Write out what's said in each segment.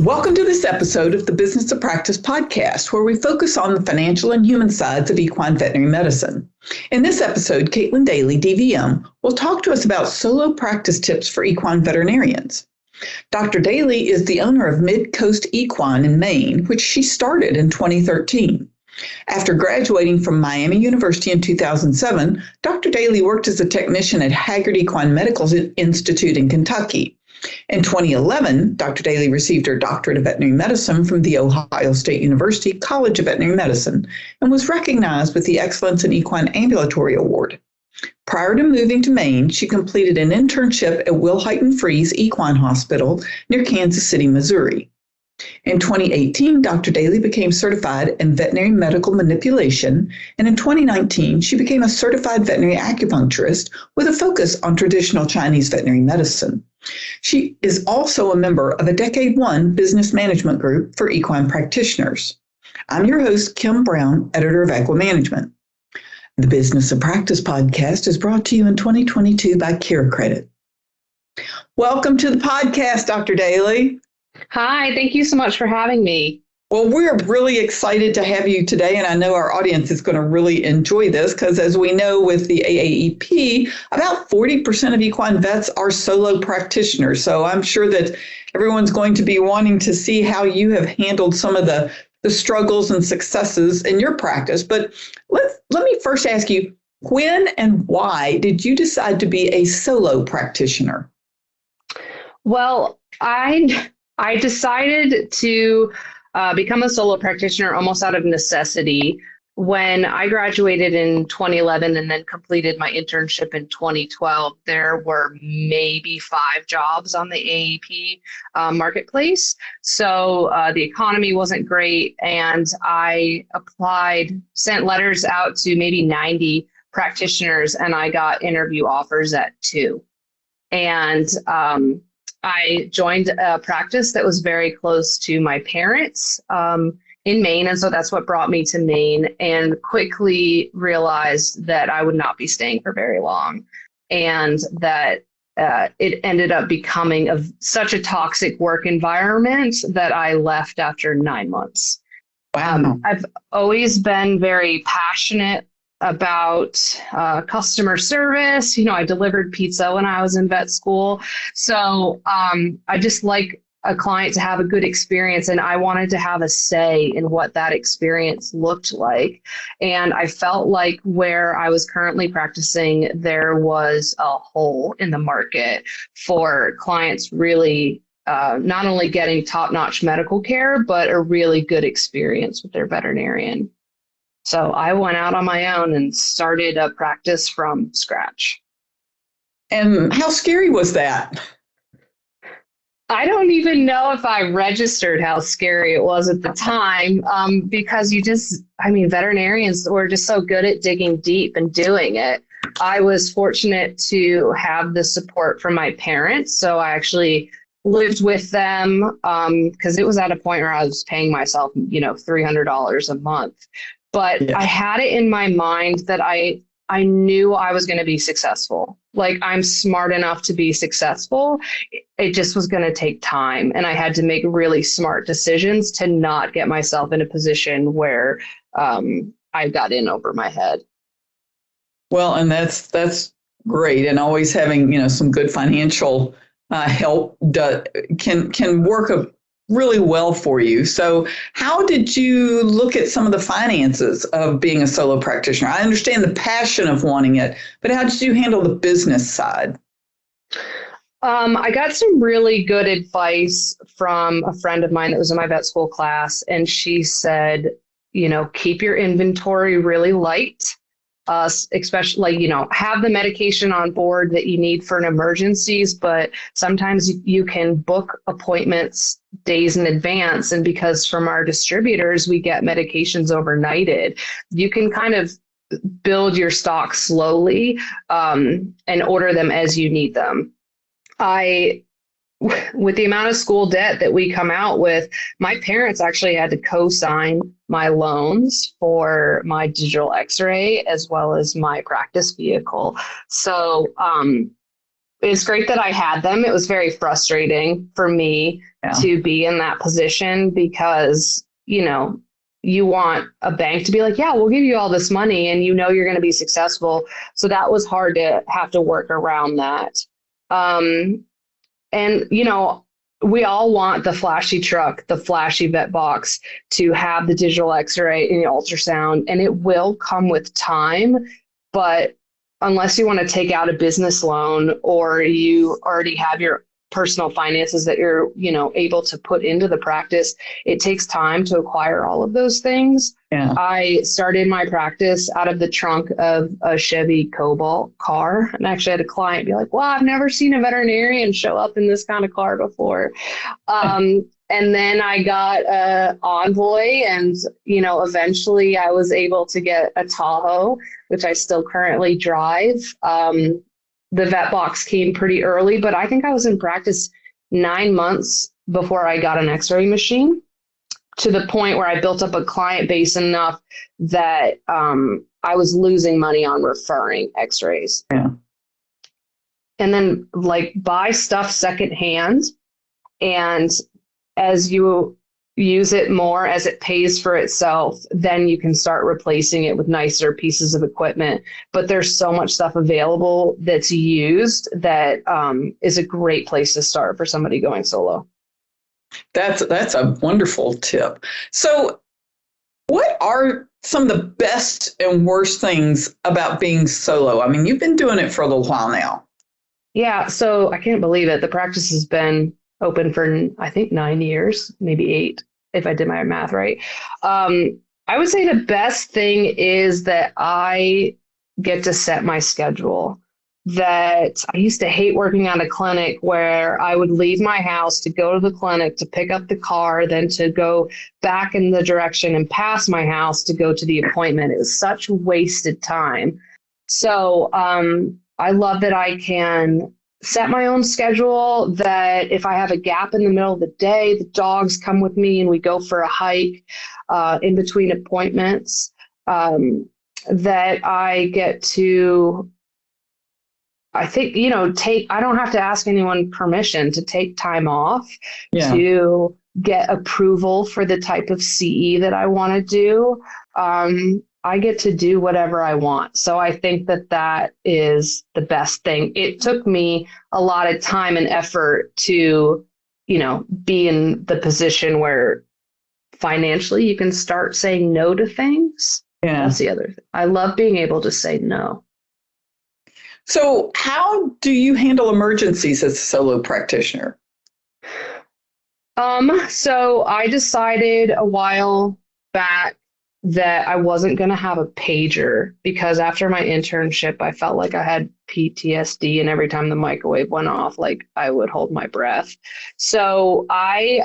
Welcome to this episode of the Business of Practice podcast, where we focus on the financial and human sides of equine veterinary medicine. In this episode, Daly, DVM, will talk to us about solo practice tips for equine veterinarians. Dr. Daly is the owner of Mid-Coast Equine in Maine, which she started in 2013. After graduating from Miami University in 2007, Dr. Daly worked as a technician at Haggard Equine Medical Institute in Kentucky. In 2011, Dr. Daly received her doctorate of veterinary medicine from the Ohio State University College of Veterinary Medicine and was recognized with the Excellence in Equine Ambulatory Award. Prior to moving to Maine, she completed an internship at Wilhite & Freese Equine Hospital near Kansas City, Missouri. In 2018, Dr. Daly became certified in veterinary medical manipulation, and in 2019, she became a certified veterinary acupuncturist with a focus on traditional Chinese veterinary medicine. She is also a member of a Decade One business management group for equine practitioners. I'm your host, Kim Brown, editor of Equine Management. The Business of Practice podcast is brought to you in 2022 by CareCredit. Welcome to the podcast, Dr. Daly. Hi, thank you so much for having me. Well, we're really excited to have you today, and I know our audience is going to really enjoy this because, as we know with the AAEP, about 40% of equine vets are solo practitioners. So I'm sure that everyone's going to be wanting to see how you have handled some of the struggles and successes in your practice. But let me first ask you, when and why did you decide to be a solo practitioner? Well, I decided to become a solo practitioner almost out of necessity when I graduated in 2011 and then completed my internship in 2012. There were maybe 5 jobs on the AAP marketplace. So the economy wasn't great. And I sent letters out to maybe 90 practitioners, and I got interview offers at 2. And I joined a practice that was very close to my parents in Maine. And so that's what brought me to Maine, and quickly realized that I would not be staying for very long, and that it ended up becoming such a toxic work environment that I left after 9 months. Wow. I've always been very passionate about customer service. You know, I delivered pizza when I was in vet school. So I just like a client to have a good experience, and I wanted to have a say in what that experience looked like. And I felt like where I was currently practicing, there was a hole in the market for clients really not only getting top-notch medical care, but a really good experience with their veterinarian. So I went out on my own and started a practice from scratch. And how scary was that? I don't even know if I registered how scary it was at the time, because veterinarians were just so good at digging deep and doing it. I was fortunate to have the support from my parents. So I actually lived with them because it was at a point where I was paying myself, $300 a month. But Yeah. I had it in my mind that I knew I was going to be successful. Like, I'm smart enough to be successful. It just was going to take time. And I had to make really smart decisions to not get myself in a position where I got in over my head. Well, and that's great. And always having, some good financial help can work really well for you. So how did you look at some of the finances of being a solo practitioner? I understand the passion of wanting it, but how did you handle the business side? I got some really good advice from a friend of mine that was in my vet school class. And she said, keep your inventory really light. Especially, have the medication on board that you need for an emergencies, but sometimes you can book appointments days in advance. And because from our distributors, we get medications overnighted, you can kind of build your stock slowly and order them as you need them. With the amount of school debt that we come out with, my parents actually had to co-sign my loans for my digital x-ray as well as my practice vehicle. So it's great that I had them. It was very frustrating for me to be in that position because, you want a bank to be like, yeah, we'll give you all this money and you're going to be successful. So that was hard to have to work around that. And, we all want the flashy truck, the flashy vet box, to have the digital x-ray and the ultrasound, and it will come with time. But unless you want to take out a business loan or you already have your personal finances that you're, able to put into the practice, it takes time to acquire all of those things. Yeah. I started my practice out of the trunk of a Chevy Cobalt car. And actually had a client be like, wow, I've never seen a veterinarian show up in this kind of car before. And then I got an Envoy and, eventually I was able to get a Tahoe, which I still currently drive. The vet box came pretty early, but I think I was in practice 9 months before I got an x-ray machine, to the point where I built up a client base enough that I was losing money on referring x-rays. Yeah. And then buy stuff secondhand. And as you use it more, as it pays for itself, then you can start replacing it with nicer pieces of equipment. But there's so much stuff available that's used that is a great place to start for somebody going solo. That's a wonderful tip. So what are some of the best and worst things about being solo? I mean, you've been doing it for a little while now. Yeah, so I can't believe it. The practice has been open for, I think, 9 years, maybe 8, if I did my math right. I would say the best thing is that I get to set my schedule. That I used to hate working at a clinic where I would leave my house to go to the clinic to pick up the car, then to go back in the direction and past my house to go to the appointment. It was such wasted time. So I love that I can set my own schedule, that if I have a gap in the middle of the day, the dogs come with me and we go for a hike in between appointments, that I get to, I think, I don't have to ask anyone permission to take time off to get approval for the type of CE that I want to do. I get to do whatever I want. So I think that is the best thing. It took me a lot of time and effort to, be in the position where financially you can start saying no to things. Yeah. That's the other thing. I love being able to say no. So how do you handle emergencies as a solo practitioner? So I decided a while back that I wasn't going to have a pager, because after my internship, I felt like I had PTSD, and every time the microwave went off, I would hold my breath. So I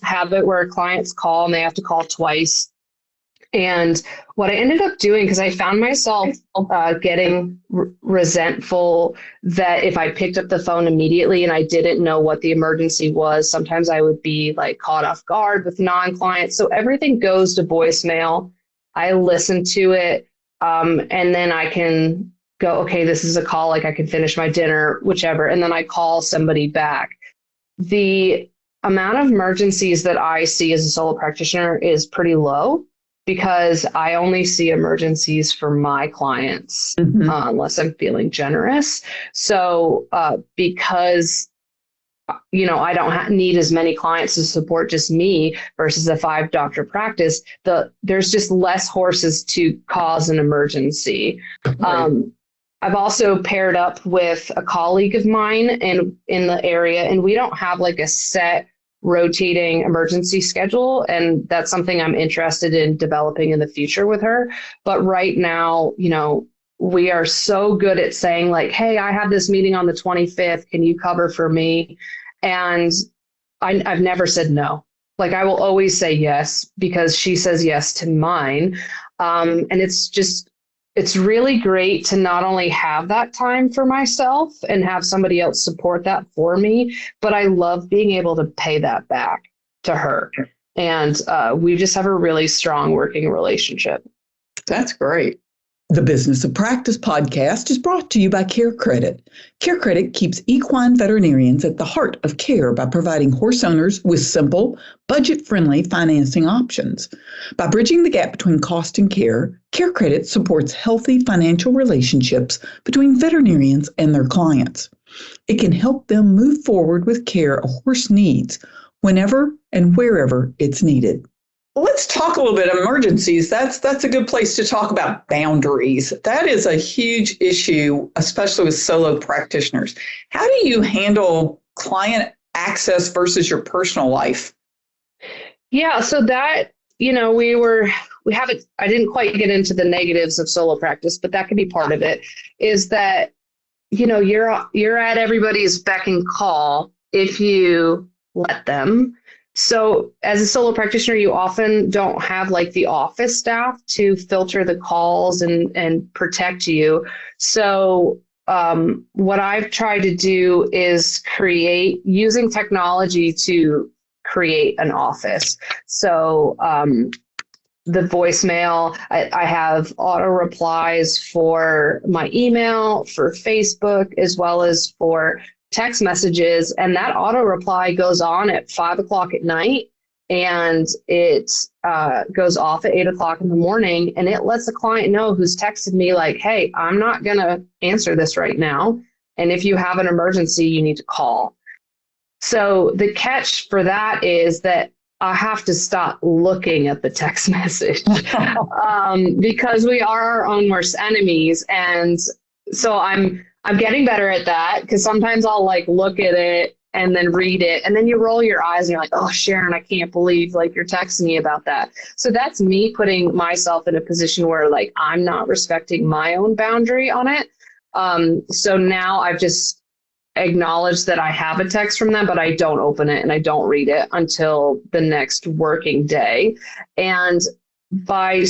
have it where clients call and they have to call twice. And what I ended up doing, because I found myself getting resentful that if I picked up the phone immediately and I didn't know what the emergency was, sometimes I would be caught off guard with non-clients. So everything goes to voicemail. I listen to it, and then I can go, okay, this is a call, I can finish my dinner, whichever, and then I call somebody back. The amount of emergencies that I see as a solo practitioner is pretty low, because I only see emergencies for my clients, unless I'm feeling generous. So because, I don't need as many clients to support just me versus a 5-doctor practice, there's just less horses to cause an emergency. Right. I've also paired up with a colleague of mine in the area, and we don't have a set rotating emergency schedule. And that's something I'm interested in developing in the future with her. But right now, we are so good at saying hey, I have this meeting on the 25th. Can you cover for me? And I've never said no. I will always say yes, because she says yes to mine. And it's really great to not only have that time for myself and have somebody else support that for me, but I love being able to pay that back to her. And we just have a really strong working relationship. That's great. The Business of Practice podcast is brought to you by CareCredit. CareCredit keeps equine veterinarians at the heart of care by providing horse owners with simple, budget-friendly financing options. By bridging the gap between cost and care, CareCredit supports healthy financial relationships between veterinarians and their clients. It can help them move forward with care a horse needs whenever and wherever it's needed. Let's talk a little bit of emergencies. That's a good place to talk about boundaries. That is a huge issue, especially with solo practitioners. How do you handle client access versus your personal life? Yeah, so that, I didn't quite get into the negatives of solo practice, but that could be part of it, is that, you're at everybody's beck and call if you let them. So as a solo practitioner, you often don't have like the office staff to filter the calls and protect you. So what I've tried to do is using technology to create an office. So the voicemail, I have auto replies for my email, for Facebook, as well as for text messages, and that auto reply goes on at 5:00 at night, and it goes off at 8:00 in the morning, and it lets the client know who's texted me like, hey, I'm not going to answer this right now, and if you have an emergency, you need to call. So the catch for that is that I have to stop looking at the text message because we are our own worst enemies, and so I'm getting better at that, because sometimes I'll like look at it and then read it, and then you roll your eyes and you're like, oh, Sharon, I can't believe like you're texting me about that. So that's me putting myself in a position where like I'm not respecting my own boundary on it. So now I've just acknowledged that I have a text from them, but I don't open it and I don't read it until the next working day. And by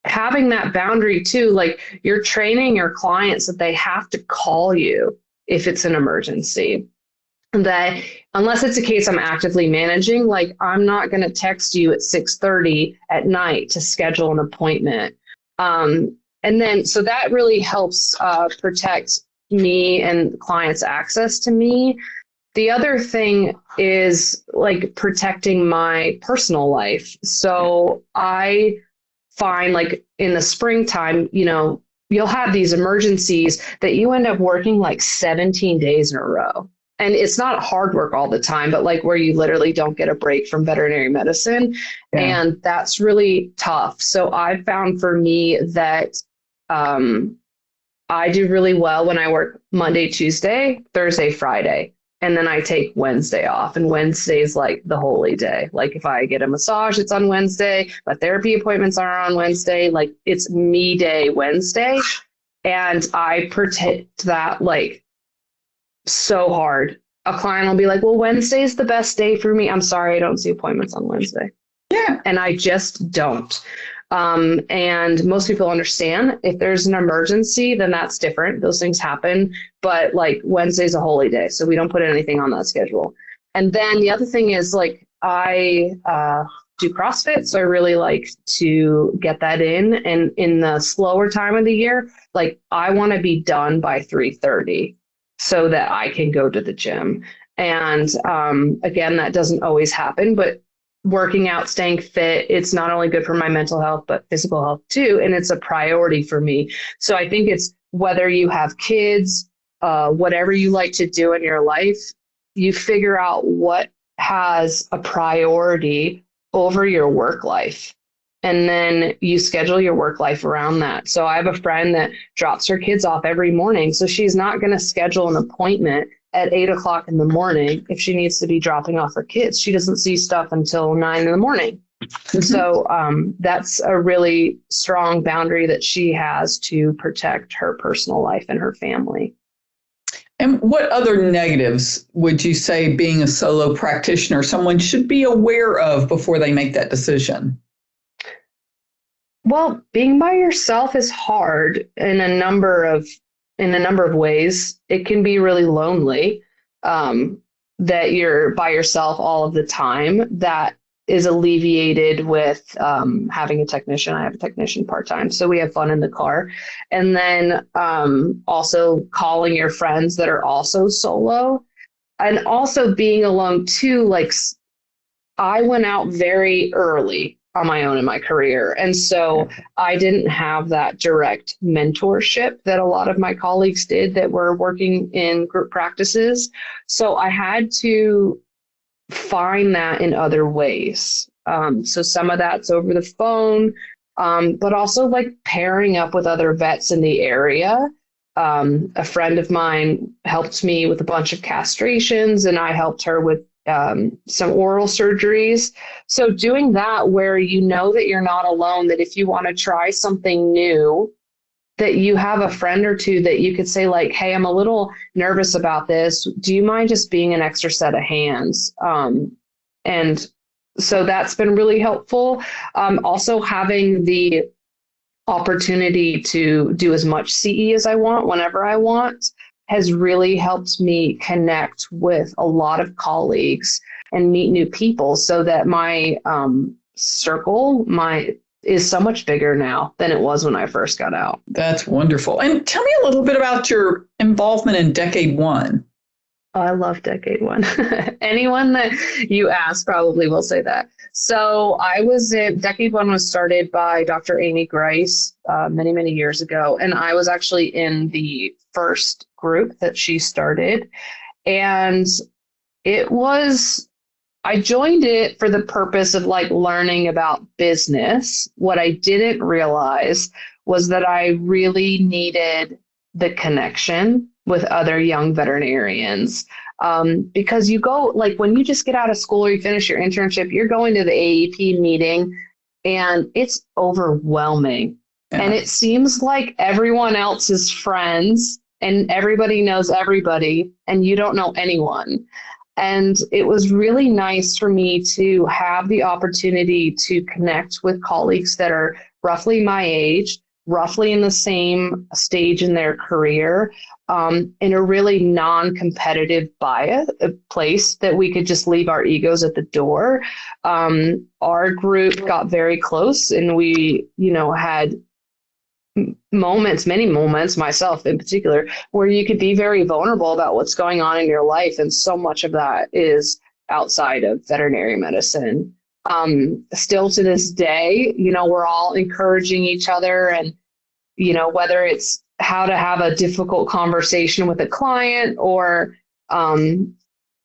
having that boundary too, like you're training your clients that they have to call you if it's an emergency. That unless it's a case I'm actively managing, like I'm not going to text you at 6:30 at night to schedule an appointment. And then, so that really helps protect me and clients' access to me. The other thing is like protecting my personal life. So I find like in the springtime, you'll have these emergencies that you end up working like 17 days in a row. And it's not hard work all the time, but like where you literally don't get a break from veterinary medicine. Yeah. And that's really tough. So I've found for me that I do really well when I work Monday, Tuesday, Thursday, Friday. And then I take Wednesday off, and Wednesday is like the holy day. Like if I get a massage, it's on Wednesday. My therapy appointments are on Wednesday. Like it's me day Wednesday. And I protect that like so hard. A client will be like, well, Wednesday is the best day for me. I'm sorry, I don't see appointments on Wednesday. Yeah. And I just don't. And most people understand if there's an emergency, then that's different. Those things happen. But like Wednesday's a holy day, so we don't put anything on that schedule. And then the other thing is like I do CrossFit, so I really like to get that in. And in the slower time of the year, like I want to be done by 3:30 so that I can go to the gym. And again, that doesn't always happen, but working out, staying fit, it's not only good for my mental health, but physical health too. And it's a priority for me. So I think it's whether you have kids, whatever you like to do in your life, you figure out what has a priority over your work life. And then you schedule your work life around that. So I have a friend that drops her kids off every morning. So she's not going to schedule an appointment at 8:00 in the morning if she needs to be dropping off her kids. She doesn't see stuff until 9 in the morning. So that's a really strong boundary that she has to protect her personal life and her family. And what other negatives would you say being a solo practitioner someone should be aware of before they make that decision? Well, being by yourself is hard in a number of ways. It can be really lonely that you're by yourself all of the time. That is alleviated with having a technician. I have a technician part-time, so we have fun in the car. And then also calling your friends that are also solo, and also being alone too. Like, I went out very early on my own in my career, and so I didn't have that direct mentorship that a lot of my colleagues did that were working in group practices. So I had to find that in other ways. So some of that's over the phone, but also like pairing up with other vets in the area. A friend of mine helped me with a bunch of castrations, and I helped her with some oral surgeries. So doing that where you know that you're not alone, that if you want to try something new, that you have a friend or two that you could say like, hey, I'm a little nervous about this. Do you mind just being an extra set of hands? And so that's been really helpful. Also having the opportunity to do as much CE as I want, whenever I want, has really helped me connect with a lot of colleagues and meet new people, so that my circle, is so much bigger now than it was when I first got out. That's wonderful. And tell me a little bit about your involvement in Decade One. Oh, I love Decade One. Anyone that you ask probably will say that. So Decade One was started by Dr. Amy Grice many, many years ago. And I was actually in the first group that she started. And I joined it for the purpose of like learning about business. What I didn't realize was that I really needed the connection with other young veterinarians. Because you go, like when you just get out of school or you finish your internship, you're going to the AEP meeting and it's overwhelming. Yeah. And it seems like everyone else is friends and everybody knows everybody and you don't know anyone. And it was really nice for me to have the opportunity to connect with colleagues that are roughly my age, roughly in the same stage in their career, in a really non-competitive place that we could just leave our egos at the door. Our group got very close, and we, had many moments, myself in particular, where you could be very vulnerable about what's going on in your life. And so much of that is outside of veterinary medicine. Still to this day, we're all encouraging each other, and, whether it's how to have a difficult conversation with a client or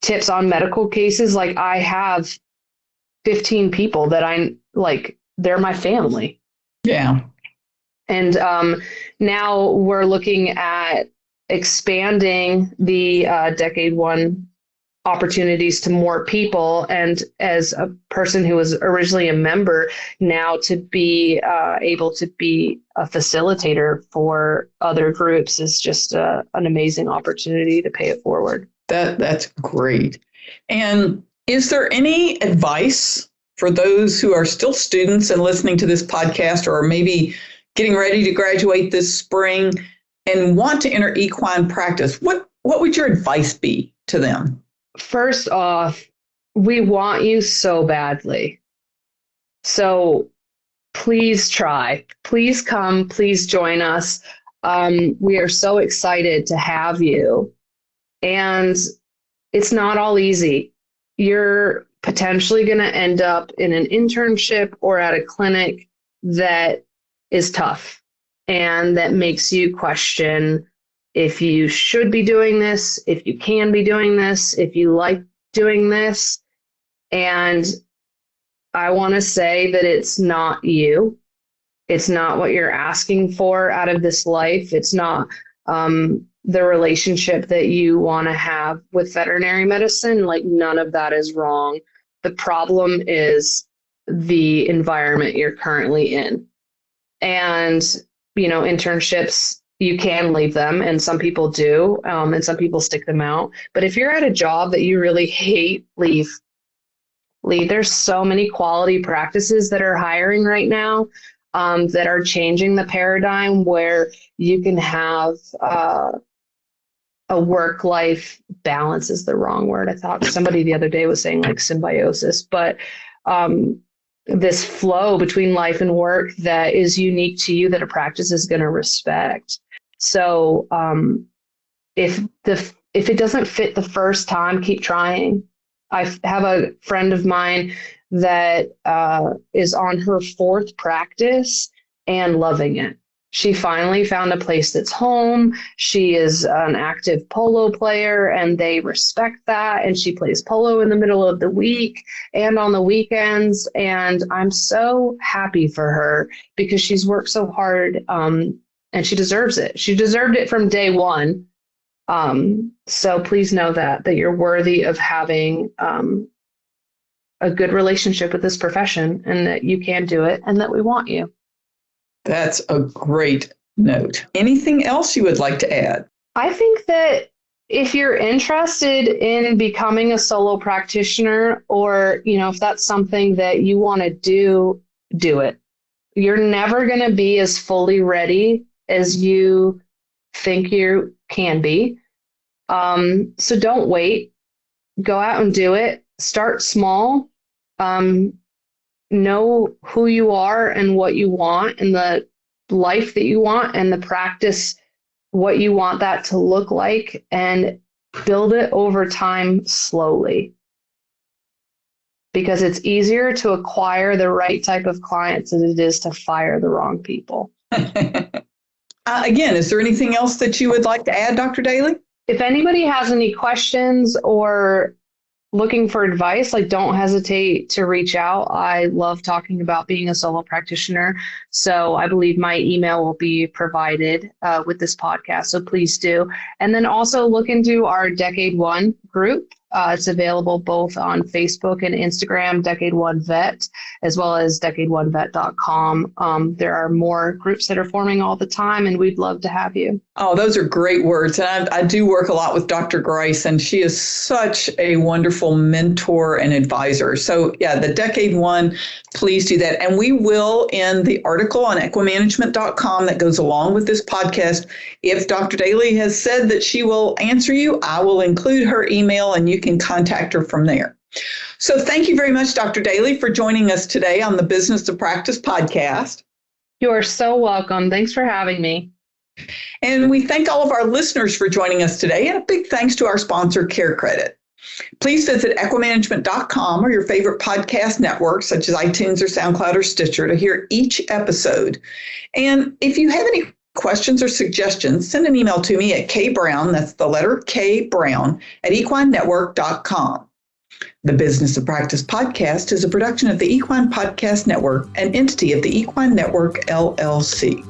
tips on medical cases. Like I have 15 people that they're my family. Yeah. And now we're looking at expanding the Decade One opportunities to more people. And as a person who was originally a member, now to be able to be a facilitator for other groups is just an amazing opportunity to pay it forward. That's great. And is there any advice for those who are still students and listening to this podcast, or maybe getting ready to graduate this spring and want to enter equine practice? What would your advice be to them? First off, we want you so badly. So please try. Please come. Please join us. We are so excited to have you. And it's not all easy. You're potentially going to end up in an internship or at a clinic that is tough and that makes you question if you should be doing this, if you can be doing this, if you like doing this. And I want to say that it's not you. It's not what you're asking for out of this life. It's not the relationship that you want to have with veterinary medicine. Like none of that is wrong. The problem is the environment you're currently in. And, internships, you can leave them, and some people do, and some people stick them out. But if you're at a job that you really hate, leave. There's so many quality practices that are hiring right now that are changing the paradigm where you can have a work-life balance is the wrong word. I thought somebody the other day was saying like symbiosis, but this flow between life and work that is unique to you that a practice is going to respect. So if it doesn't fit the first time, keep trying. I have a friend of mine that is on her 4th practice and loving it. She finally found a place that's home. She is an active polo player and they respect that. And she plays polo in the middle of the week and on the weekends. And I'm so happy for her because she's worked so hard and she deserves it. She deserved it from day one. So please know that you're worthy of having a good relationship with this profession and that you can do it and that we want you. That's a great note. Anything else you would like to add? I think that if you're interested in becoming a solo practitioner, or, if that's something that you want to do it. You're never going to be as fully ready as you think you can be. So don't wait. Go out and do it. Start small. Know who you are and what you want and the life that you want and the practice, what you want that to look like, and build it over time slowly. Because it's easier to acquire the right type of clients than it is to fire the wrong people. Again, is there anything else that you would like to add, Dr. Daly? If anybody has any questions or looking for advice, don't hesitate to reach out. I love talking about being a solo practitioner. So I believe my email will be provided with this podcast. So please do. And then also look into our Decade One group. It's available both on Facebook and Instagram, Decade One Vet, as well as decadeonevet.com. There are more groups that are forming all the time, and we'd love to have you. Oh, those are great words. And I do work a lot with Dr. Grice, and she is such a wonderful mentor and advisor. So yeah, the Decade One, please do that. And we will, in the article on equimanagement.com that goes along with this podcast, if Dr. Daly has said that she will answer you, I will include her email and you can contact her from there. So thank you very much, Dr. Daly, for joining us today on the Business of Practice podcast. You are so welcome. Thanks for having me. And we thank all of our listeners for joining us today, and a big thanks to our sponsor, CareCredit. Please visit equimanagement.com or your favorite podcast network, such as iTunes or SoundCloud or Stitcher, to hear each episode. And if you have any questions or suggestions, send an email to me at kbrown, that's the letter K Brown, at equinenetwork.com. The Business of Practice podcast is a production of the Equine Podcast Network, an entity of the Equine Network, LLC.